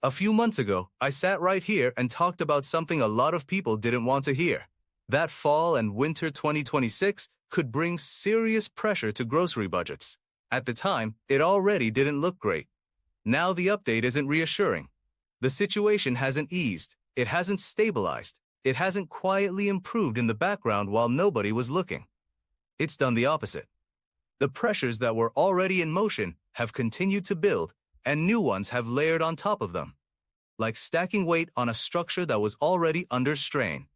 A few months ago, I sat right here and talked about something a lot of people didn't want to hear. That fall and winter 2026 could bring serious pressure to grocery budgets. At the time, it already didn't look great. Now the update isn't reassuring. The situation hasn't eased, it hasn't stabilized, it hasn't quietly improved in the background while nobody was looking. It's done the opposite. The pressures that were already in motion have continued to build, and new ones have layered on top of them, like stacking weight on a structure that was already under strain.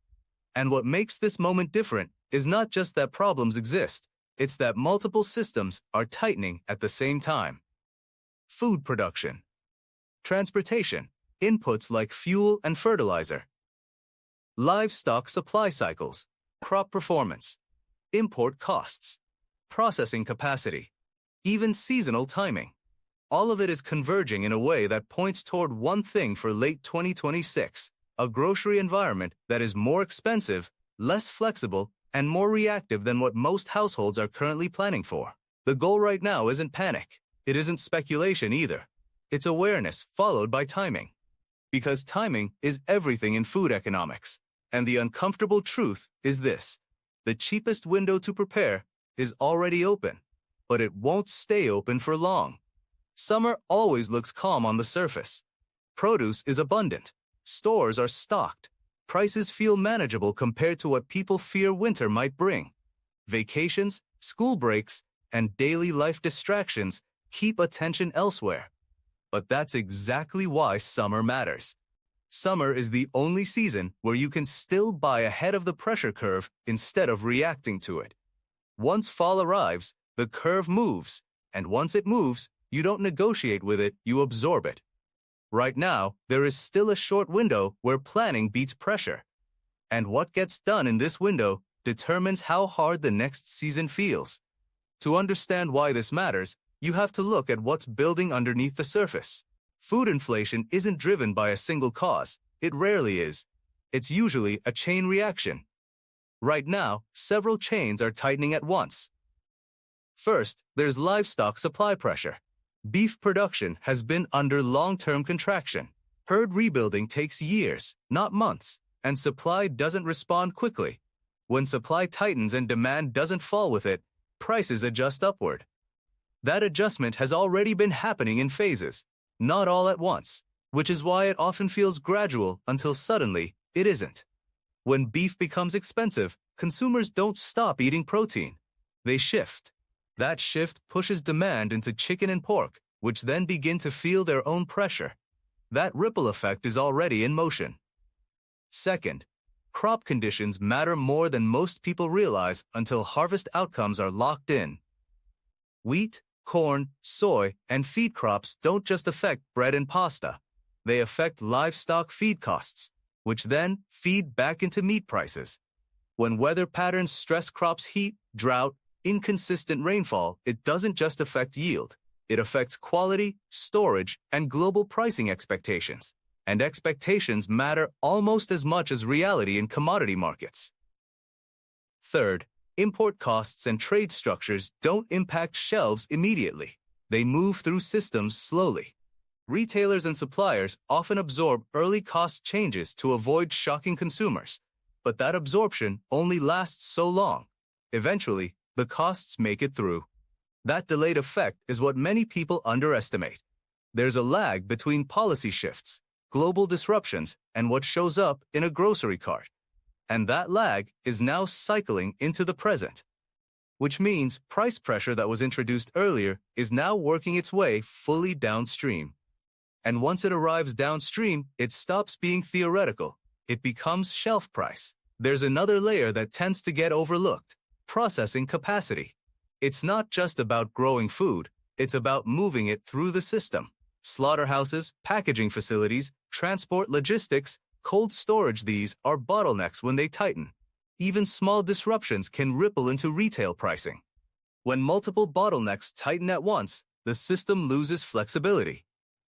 And what makes this moment different is not just that problems exist, it's that multiple systems are tightening at the same time. Food production, transportation, inputs like fuel and fertilizer, livestock supply cycles, crop performance, import costs, processing capacity, even seasonal timing. All of it is converging in a way that points toward one thing for late 2026, a grocery environment that is more expensive, less flexible, and more reactive than what most households are currently planning for. The goal right now isn't panic. It isn't speculation either. It's awareness followed by timing. Because timing is everything in food economics. And the uncomfortable truth is this: the cheapest window to prepare is already open, but it won't stay open for long. Summer always looks calm on the surface. Produce is abundant. Stores are stocked. Prices feel manageable compared to what people fear winter might bring. Vacations, school breaks, and daily life distractions keep attention elsewhere. But that's exactly why summer matters. Summer is the only season where you can still buy ahead of the pressure curve instead of reacting to it. Once fall arrives, the curve moves, and once it moves, you don't negotiate with it, you absorb it. Right now, there is still a short window where planning beats pressure. And what gets done in this window determines how hard the next season feels. To understand why this matters, you have to look at what's building underneath the surface. Food inflation isn't driven by a single cause. It rarely is. It's usually a chain reaction. Right now, several chains are tightening at once. First, there's livestock supply pressure. Beef production has been under long-term contraction. Herd rebuilding takes years, not months, and supply doesn't respond quickly. When supply tightens and demand doesn't fall with it, prices adjust upward. That adjustment has already been happening in phases, not all at once, which is why it often feels gradual until suddenly it isn't. When beef becomes expensive, consumers don't stop eating protein. They shift. That shift pushes demand into chicken and pork, which then begin to feel their own pressure. That ripple effect is already in motion. Second, crop conditions matter more than most people realize until harvest outcomes are locked in. Wheat, corn, soy, and feed crops don't just affect bread and pasta. They affect livestock feed costs, which then feed back into meat prices. When weather patterns stress crops' heat, drought, inconsistent rainfall, it doesn't just affect yield. It affects quality, storage, and global pricing expectations. And expectations matter almost as much as reality in commodity markets. Third, import costs and trade structures don't impact shelves immediately. They move through systems slowly. Retailers and suppliers often absorb early cost changes to avoid shocking consumers, but that absorption only lasts so long. Eventually, the costs make it through. That delayed effect is what many people underestimate. There's a lag between policy shifts, global disruptions, and what shows up in a grocery cart. And that lag is now cycling into the present, which means price pressure that was introduced earlier is now working its way fully downstream. And once it arrives downstream, it stops being theoretical. It becomes shelf price. There's another layer that tends to get overlooked: processing capacity. It's not just about growing food, it's about moving it through the system. Slaughterhouses, packaging facilities, transport logistics, cold storage, these are bottlenecks when they tighten. Even small disruptions can ripple into retail pricing. When multiple bottlenecks tighten at once, the system loses flexibility.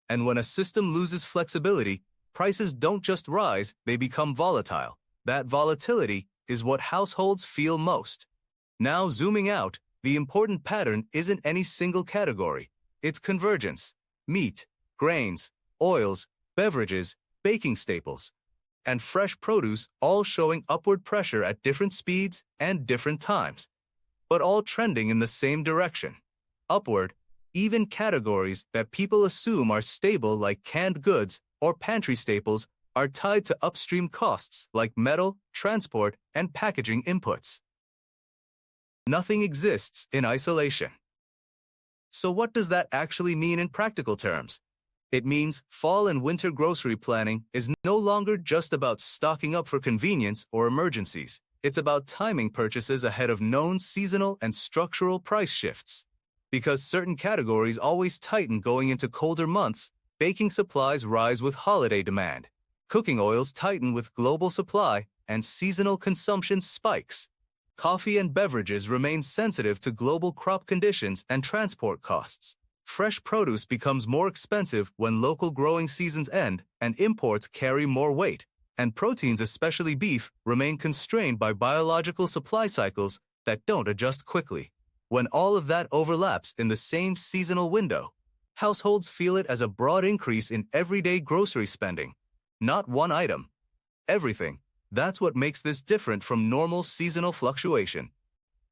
And when a system loses flexibility, prices don't just rise, they become volatile. That volatility is what households feel most. Now, zooming out, the important pattern isn't any single category. It's convergence. Meat, grains, oils, beverages, baking staples, and fresh produce all showing upward pressure at different speeds and different times, but all trending in the same direction, upward. Even categories that people assume are stable like canned goods or pantry staples are tied to upstream costs like metal, transport, and packaging inputs. Nothing exists in isolation. So what does that actually mean in practical terms? It means fall and winter grocery planning is no longer just about stocking up for convenience or emergencies. It's about timing purchases ahead of known seasonal and structural price shifts. Because certain categories always tighten going into colder months, baking supplies rise with holiday demand. Cooking oils tighten with global supply, and seasonal consumption spikes. Coffee and beverages remain sensitive to global crop conditions and transport costs. Fresh produce becomes more expensive when local growing seasons end and imports carry more weight. And proteins, especially beef, remain constrained by biological supply cycles that don't adjust quickly. When all of that overlaps in the same seasonal window, households feel it as a broad increase in everyday grocery spending. Not one item. Everything. That's what makes this different from normal seasonal fluctuation.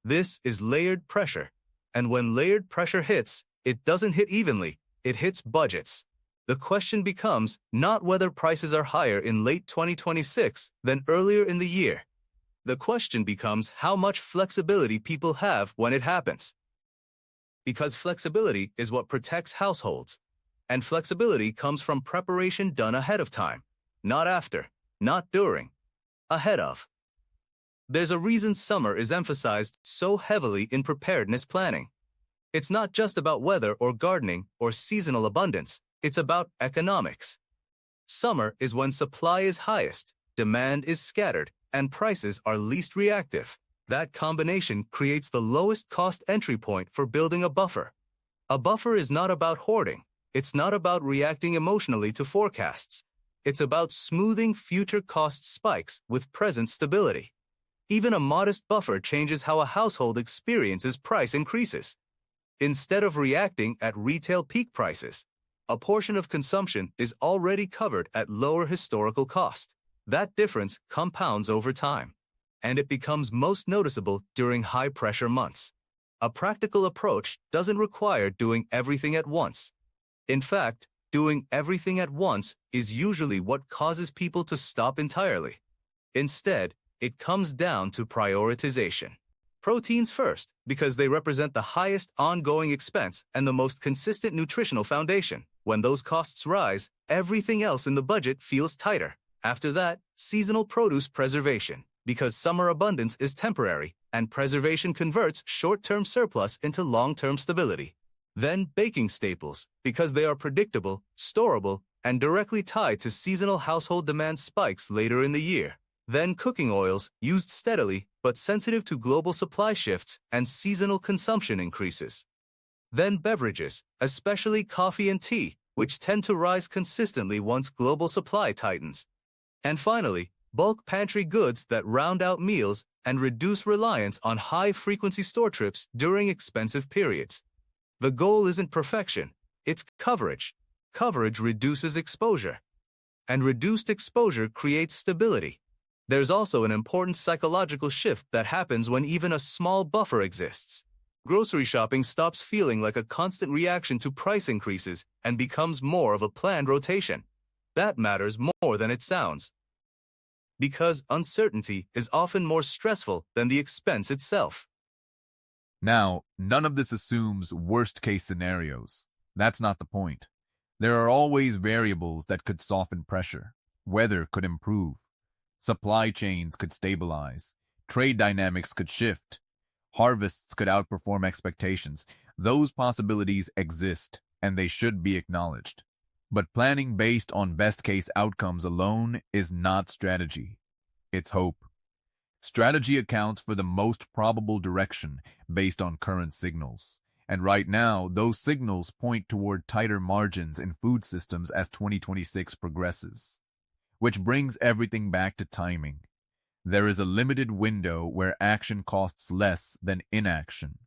This is layered pressure. And when layered pressure hits, it doesn't hit evenly, it hits budgets. The question becomes not whether prices are higher in late 2026 than earlier in the year. The question becomes how much flexibility people have when it happens. Because flexibility is what protects households. And flexibility comes from preparation done ahead of time. Not after, not during, ahead of. There's a reason summer is emphasized so heavily in preparedness planning. It's not just about weather or gardening or seasonal abundance, it's about economics. Summer is when supply is highest, demand is scattered, and prices are least reactive. That combination creates the lowest cost entry point for building a buffer. A buffer is not about hoarding. It's not about reacting emotionally to forecasts. It's about smoothing future cost spikes with present stability. Even a modest buffer changes how a household experiences price increases. Instead of reacting at retail peak prices, a portion of consumption is already covered at lower historical cost. That difference compounds over time, and it becomes most noticeable during high-pressure months. A practical approach doesn't require doing everything at once. In fact, doing everything at once is usually what causes people to stop entirely. Instead, it comes down to prioritization. Proteins first, because they represent the highest ongoing expense and the most consistent nutritional foundation. When those costs rise, everything else in the budget feels tighter. After that, seasonal produce preservation, because summer abundance is temporary, and preservation converts short-term surplus into long-term stability. Then baking staples, because they are predictable, storable, and directly tied to seasonal household demand spikes later in the year. Then cooking oils, used steadily, but sensitive to global supply shifts and seasonal consumption increases. Then beverages, especially coffee and tea, which tend to rise consistently once global supply tightens. And finally, bulk pantry goods that round out meals and reduce reliance on high-frequency store trips during expensive periods. The goal isn't perfection, it's coverage. Coverage reduces exposure, and reduced exposure creates stability. There's also an important psychological shift that happens when even a small buffer exists. Grocery shopping stops feeling like a constant reaction to price increases and becomes more of a planned rotation. That matters more than it sounds. Because uncertainty is often more stressful than the expense itself. Now, none of this assumes worst-case scenarios. That's not the point. There are always variables that could soften pressure. Weather could improve. Supply chains could stabilize. Trade dynamics could shift. Harvests could outperform expectations. Those possibilities exist, and they should be acknowledged. But planning based on best-case outcomes alone is not strategy. It's hope. Strategy accounts for the most probable direction based on current signals. And right now, those signals point toward tighter margins in food systems as 2026 progresses. Which brings everything back to timing. There is a limited window where action costs less than inaction.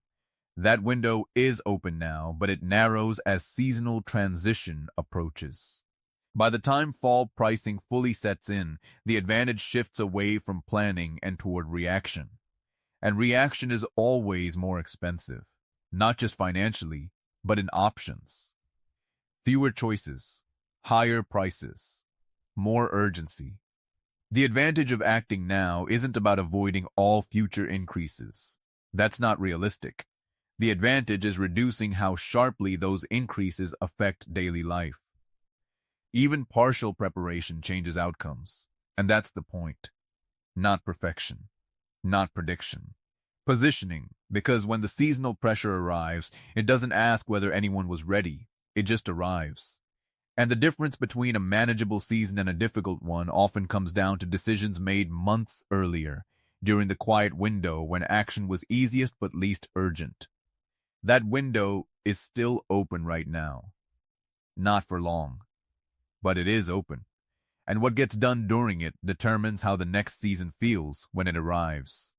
That window is open now, but it narrows as seasonal transition approaches. By the time fall pricing fully sets in, the advantage shifts away from planning and toward reaction. And reaction is always more expensive, not just financially, but in options. Fewer choices, higher prices, more urgency. The advantage of acting now isn't about avoiding all future increases. That's not realistic. The advantage is reducing how sharply those increases affect daily life. Even partial preparation changes outcomes, and that's the point. Not perfection, not prediction. Positioning, because when the seasonal pressure arrives, it doesn't ask whether anyone was ready, it just arrives. And the difference between a manageable season and a difficult one often comes down to decisions made months earlier, during the quiet window when action was easiest but least urgent. That window is still open right now. Not for long, but it is open. And what gets done during it determines how the next season feels when it arrives.